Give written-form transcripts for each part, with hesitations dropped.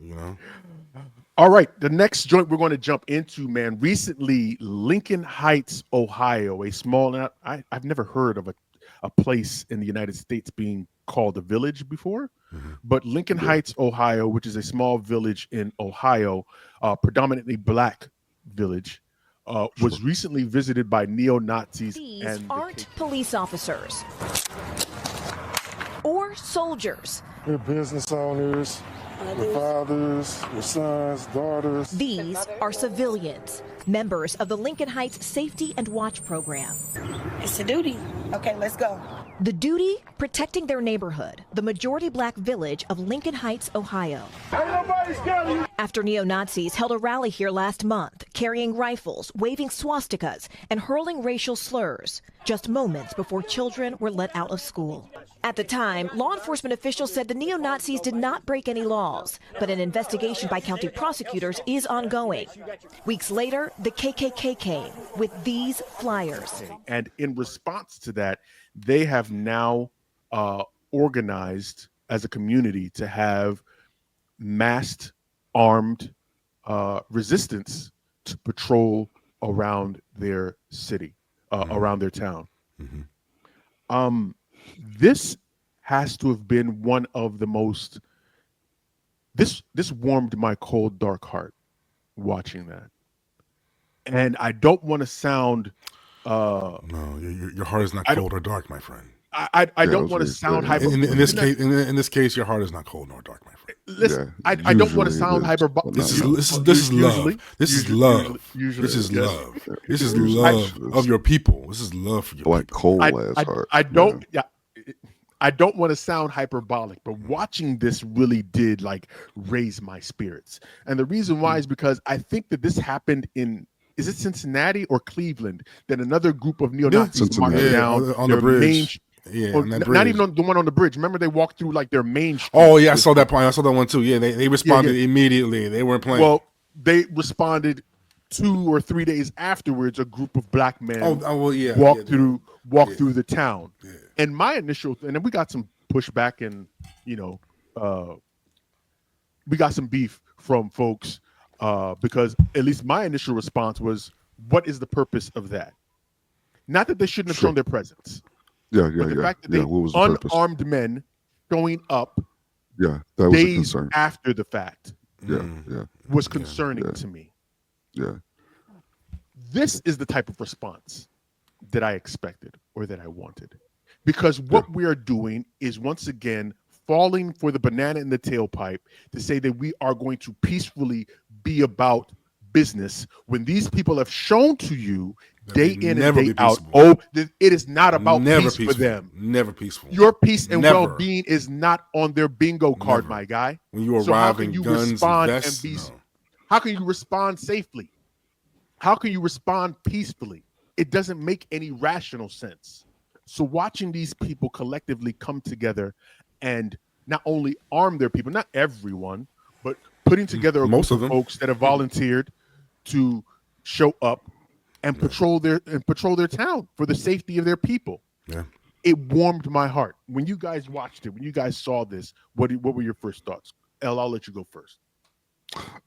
You know, All right, the next joint we're going to jump into, man. Recently, Lincoln Heights, Ohio, a small. Now, I've never heard of a place in the United States being called a village before, hmm but Lincoln Yeah. Heights, Ohio, which is a small village in Ohio, predominantly black village, Sure. was recently visited by neo Nazis These and the aren't KKK. police officers or soldiers. We're business owners, we're fathers, we're sons, daughters. These are civilians, members of the Lincoln Heights Safety and Watch program. It's a duty. Okay, let's go. The duty, protecting their neighborhood, the majority black village of Lincoln Heights, Ohio. After neo-Nazis held a rally here last month, carrying rifles, waving swastikas, and hurling racial slurs, just moments before children were let out of school. At the time, law enforcement officials said the neo-Nazis did not break any laws, but an investigation by county prosecutors is ongoing. Weeks later, the KKK came with these flyers. And in response to that, they have now organized as a community to have masked, armed resistance to patrol around their city, around their town. hmm This has to have been one of the most. This warmed my cold, dark heart watching that, and I don't want to sound. No, your heart is not I don't. cold or dark, my friend. I Yeah, I don't was want to going to sound say. hyper. In this case, in this case, your heart is not cold nor dark, my friend. Listen, Yeah, I don't want to usually it sound is, hyper. but This not is always. this is love. Usually, This is usually, love. usually, This is yes. love. This is Usually love it's of your people. This is love for your Black people. coal I, ass I, heart. I don't. Yeah, I don't want to sound hyperbolic, but watching this really did like raise my spirits. And the reason why is because I think that this happened in. Is it Cincinnati or Cleveland? That another group of neo Yeah, Nazis marched Cincinnati. yeah, down on the their main. bridge. Yeah, Or on that not even bridge. on the one on the bridge. Remember, they walked through like their main street. Oh yeah, I saw that point. I saw that one too. Yeah, they Yeah, responded yeah. immediately. They weren't playing. Well, they responded 2 or 3 days afterwards. A group of black men well, yeah, walked yeah, through the town. yeah. And my initial, and then we got some pushback, and you know, we got some beef from folks because at least my initial response was, "What is the purpose of that?" Not that they shouldn't have Sure. shown their presence, Yeah, but yeah, the yeah. fact that Yeah, they what was the purpose? unarmed men showing up Yeah, that was a days concern. after the fact Yeah, yeah, was concerning yeah. to me. yeah. This is the type of response that I expected or that I wanted. Because what we are doing is once again falling for the banana in the tailpipe to say that we are going to peacefully be about business when these people have shown to you day in and never day be out, peaceable. that it is not about Never peace peaceful. for them. Never peaceful. Your peace and Never. well-being is not on their bingo card, Never. my guy. When you So how arrive can in you guns respond and vests, and be? no. How can you respond safely? How can you respond peacefully? It doesn't make any rational sense. So watching these people collectively come together and not only arm their people, not everyone, but putting together a Most group of of them. folks that have volunteered to show up and patrol their town for the safety of their people. Yeah. It warmed my heart. When you guys watched it, when you guys saw this, what were your first thoughts? Elle, I'll let you go first.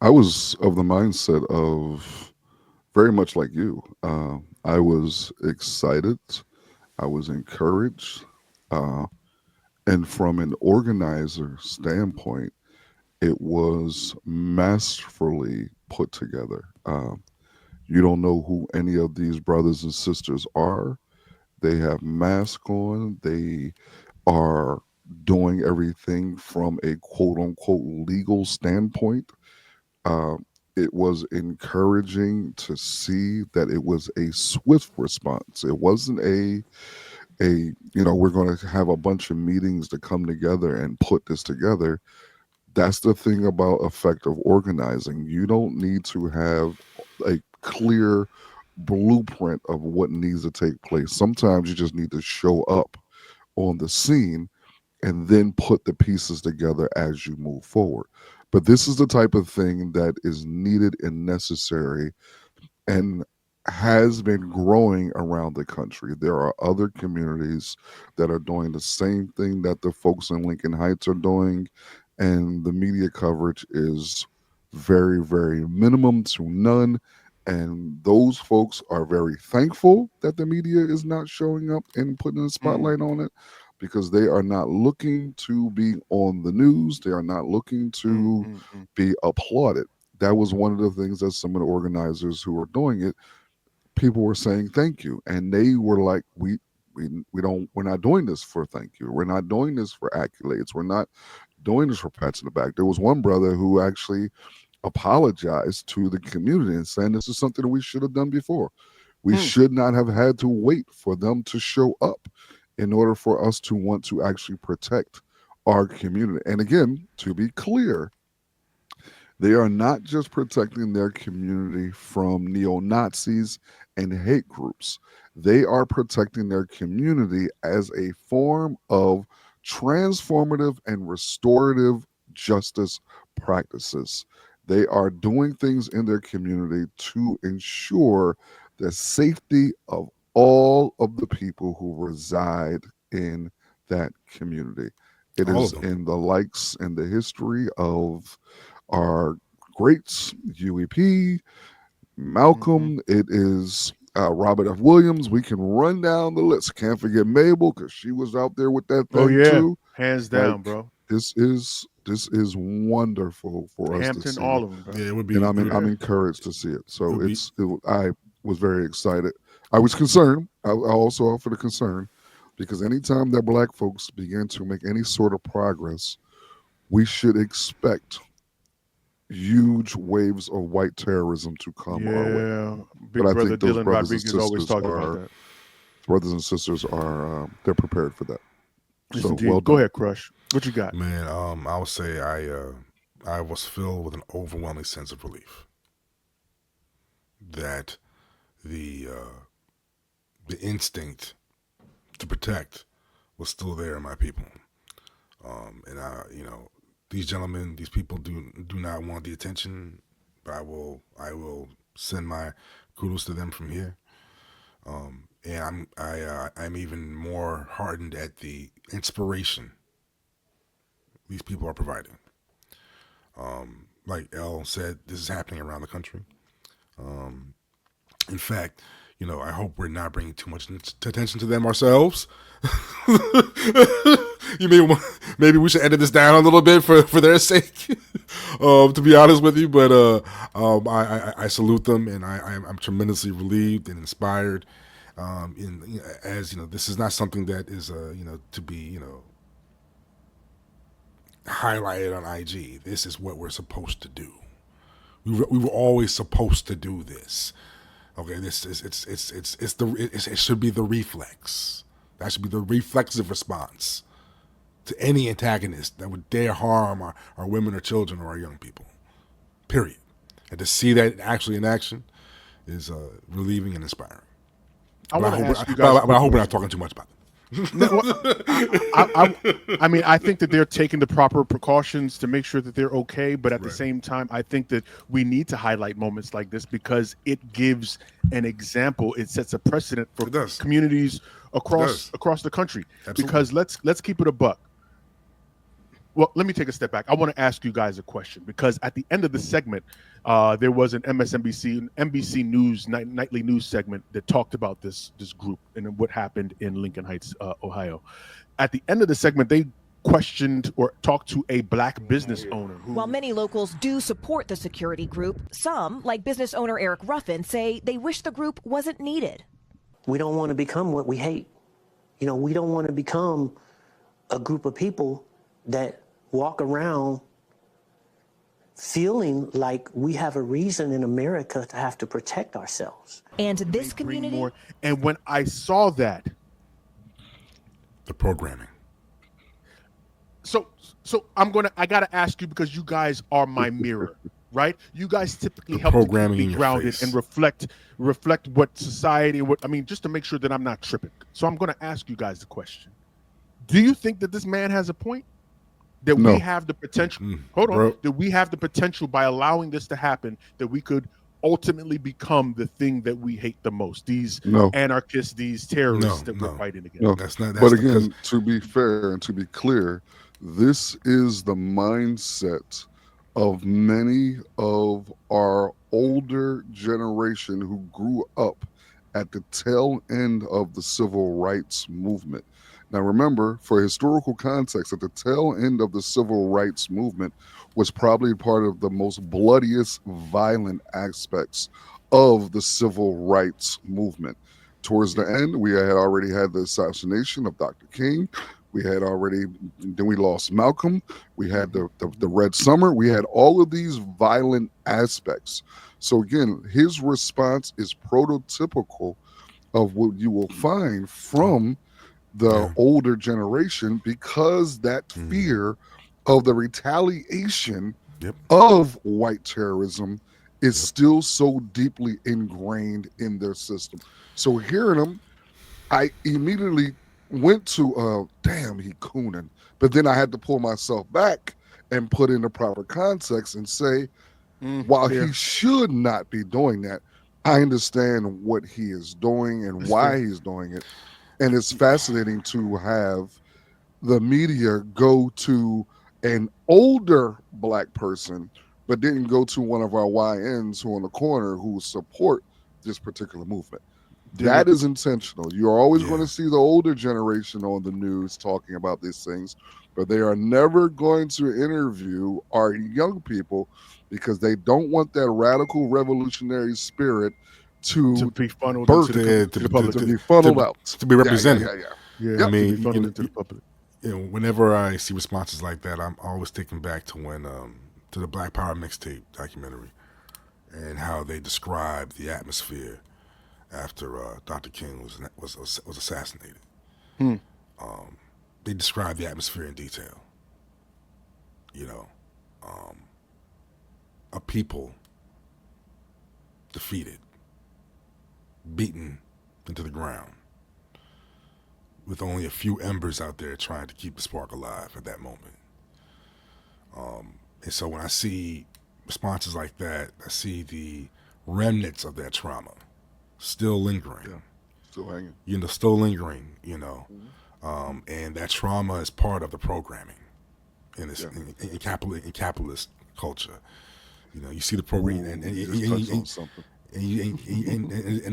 I was of the mindset of very much like you. I was excited. I was encouraged. And from an organizer standpoint, it was masterfully put together. You don't know who any of these brothers and sisters are. They have masks on. They are doing everything from a quote unquote legal standpoint. Uh, it was encouraging to see that it was a swift response. It wasn't we're going to have a bunch of meetings to come together and put this together. That's the thing about effective organizing. You don't need to have a clear blueprint of what needs to take place. Sometimes you just need to show up on the scene and then put the pieces together as you move forward. But this is the type of thing that is needed and necessary and has been growing around the country. There are other communities that are doing the same thing that the folks in Lincoln Heights are doing. and the media coverage is very, very minimum to none. And those folks are very thankful that the media is not showing up and putting a spotlight on it, because they are not looking to be on the news. They are not looking to be applauded. That was one of the things that some of the organizers who were doing it, people were saying thank you, and they were like, we're not doing this for thank you. We're not doing this for accolades. We're not doing this for pats in the back. There was one brother who actually apologized to the community and saying this is something that we should have done before. We should not have had to wait for them to show up in order for us to want to actually protect our community. And again, to be clear, they are not just protecting their community from neo-Nazis and hate groups. They are protecting their community as a form of transformative and restorative justice practices. They are doing things in their community to ensure the safety of all of the people who reside in that community. It All is of them. in the likes and the history of our greats, UEP, Malcolm. It is Robert F. Williams. We can run down the list. Can't forget Mabel, because she was out there with that thing too. Hands down, Like, bro. This is wonderful for us to Hampton, see. all of them, bro. Yeah, it would be. And I'm encouraged to see it. So Would be- I was very excited. I was concerned. I also offered a concern, because anytime that Black folks begin to make any sort of progress, we should expect huge waves of white terrorism to come our way. Yeah, big But I brother think those Dylan brothers and Rodriguez always sisters talking about are that. brothers and sisters are they're prepared for that. Yes, So indeed. well Go done. ahead, Crush. What you got? Man, I would say I was filled with an overwhelming sense of relief that the instinct to protect was still there in my people. And these gentlemen, these people do not want the attention, but I will send my kudos to them from here. And I'm even more heartened at the inspiration these people are providing. Like Elle said, this is happening around the country. In fact, I hope we're not bringing too much attention to them ourselves. Maybe we should edit this down a little bit for their sake. To be honest with you, but I salute them, and I'm tremendously relieved and inspired. This is not something that is to be highlighted on IG. This is what we're supposed to do. We were always supposed to do this. Okay, it should be the reflex. That should be the reflexive response to any antagonist that would dare harm our women or children or our young people. Period. And to see that actually in action is relieving and inspiring. I But I hope we're not talking too much about it. I think that they're taking the proper precautions to make sure that they're okay, but at the same time, I think that we need to highlight moments like this because it gives an example. It sets a precedent for communities across the country. Absolutely. Because let's keep it a buck. Well, let me take a step back. I want to ask you guys a question because at the end of the segment, there was an NBC News nightly news segment that talked about this group and what happened in Lincoln Heights, Ohio. At the end of the segment, they questioned or talked to a Black business owner. While many locals do support the security group, some, like business owner Eric Ruffin, say they wish the group wasn't needed. We don't want to become what we hate. We don't want to become a group of people that walk around feeling like we have a reason in America to have to protect ourselves. And this community. And when I saw that, the programming. So I gotta ask you because you guys are my mirror, right? You guys typically help to keep me grounded and reflect what society, just to make sure that I'm not tripping. So I'm gonna ask you guys the question: do you think that this man has a point? That we have the potential. That we have the potential by allowing this to happen, that we could ultimately become the thing that we hate the most. These anarchists, these terrorists that we're fighting against. No, that's not. But again, to be fair and to be clear, This is the mindset of many of our older generation who grew up at the tail end of the civil rights movement. Now, remember, for historical context, at the tail end of the civil rights movement was probably part of the most bloodiest, violent aspects of the civil rights movement. Towards the end, we had already had the assassination of Dr. King. We had already, then we lost Malcolm. We had the Red Summer. We had all of these violent aspects. So again, his response is prototypical of what you will find from the older generation, because that fear of the retaliation of white terrorism is still so deeply ingrained in their system. So hearing them, I immediately went to damn, he cooning. But then I had to pull myself back and put in the proper context and say, while he should not be doing that, I understand what he is doing and why he's doing it. And it's fascinating to have the media go to an older black person, but didn't go to one of our YNs who on the corner who support this particular movement. That is intentional. You're always going to see the older generation on the news talking about these things, but they are never going to interview our young people because they don't want that radical revolutionary spirit to be funneled birth into the public, to be funneled out, to be represented. I mean, to be funneled into the public. Whenever I see responses like that, I'm always taken back to when to the Black Power mixtape documentary and how they describe the atmosphere after Dr. King was assassinated. They describe the atmosphere in detail. A people defeated, beaten into the ground, with only a few embers out there trying to keep the spark alive at that moment. And so when I see responses like that, I see the remnants of that trauma still lingering. Still hanging. Still lingering, and that trauma is part of the programming in this in capitalist culture. You see the program, and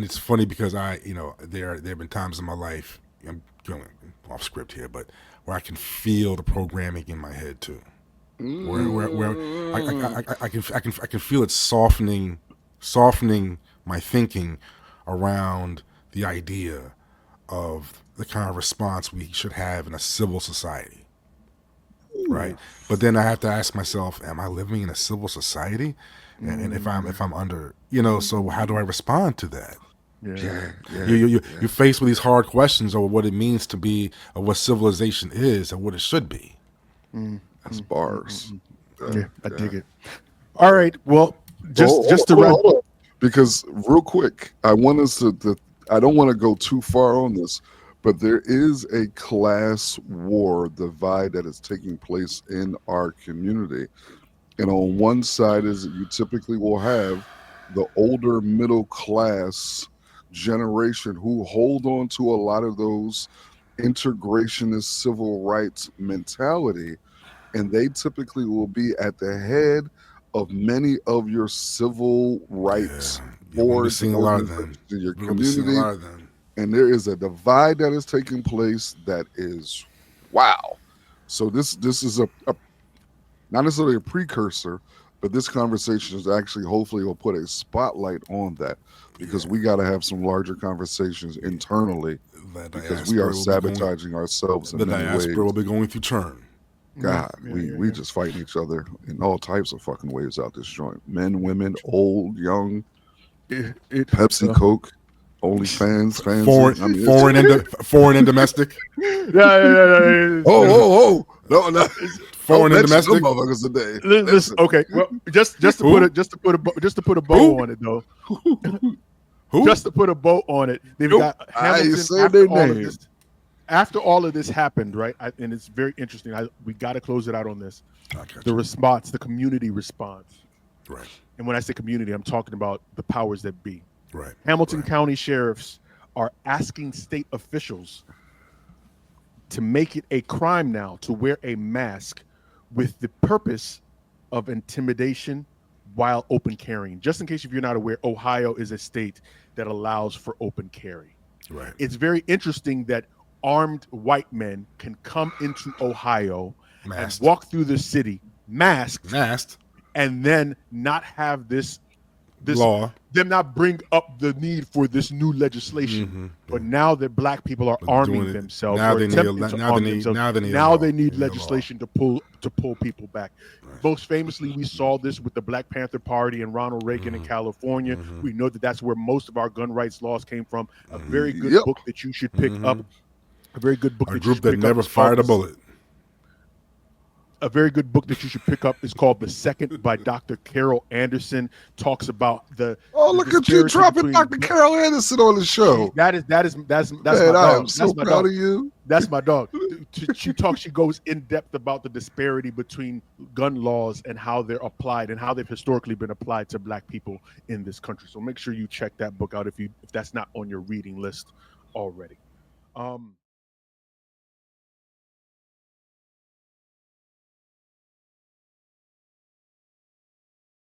it's funny because there have been times in my life, I'm going off script here, but where I can feel the programming in my head too, where I can feel it softening my thinking around the idea of the kind of response we should have in a civil society. Right, but then I have to ask myself: am I living in a civil society? And if I'm under, so how do I respond to that? You're faced with these hard questions over what it means to be, or what civilization is, and what it should be. That's bars. I dig it. All right, well, just to wrap up, because real quick, I want us to I don't want to go too far on this, but there is a class war divide that is taking place in our community. And on one side is that you typically will have the older middle class generation who hold on to a lot of those integrationist civil rights mentality. And they typically will be at the head of many of your civil rights boards in your community. And there is a divide that is taking place that is wow. So this is a not necessarily a precursor, but this conversation is actually hopefully will put a spotlight on that, because we got to have some larger conversations internally, because we are sabotaging ourselves in many ways. The diaspora will be going through turn. God, we just fighting each other in all types of fucking ways out this joint. Men, women, old, young, Pepsi, Coke, OnlyFans, foreign and domestic. Oh, no. Foreign and domestic motherfuckers today. Listen, okay, well, just to put a bow on it though. Who? Just to put a bow on it. They've got Hamilton after all of this happened, right? And it's very interesting. We got to close it out on this. The response, the community response. Right. And when I say community, I'm talking about the powers that be. Right. Hamilton County sheriffs are asking state officials to make it a crime now to wear a mask with the purpose of intimidation while open carrying. Just in case if you're not aware, Ohio is a state that allows for open carry. Right. It's very interesting that armed white men can come into Ohio Masked. and walk through the city masked, and then not have this law, them not bring up the need for this new legislation. But now that black people are arming themselves, now or they attempting need, to now arm they need, themselves, now they need legislation to pull people back. Right. Most famously, we saw this with the Black Panther Party and Ronald Reagan in California. We know that that's where most of our gun rights laws came from. A very good book that you should pick up. A very good book that you should pick up. A group that never fired a bullet. A very good book that you should pick up is called The Second by Dr. Carol Anderson. Talks about the look at you dropping Dr. Carol Anderson on the show. That's man, my dog. I am so proud of you. That's my dog. She goes in depth about the disparity between gun laws and how they're applied and how they've historically been applied to black people in this country. So make sure you check that book out if that's not on your reading list already.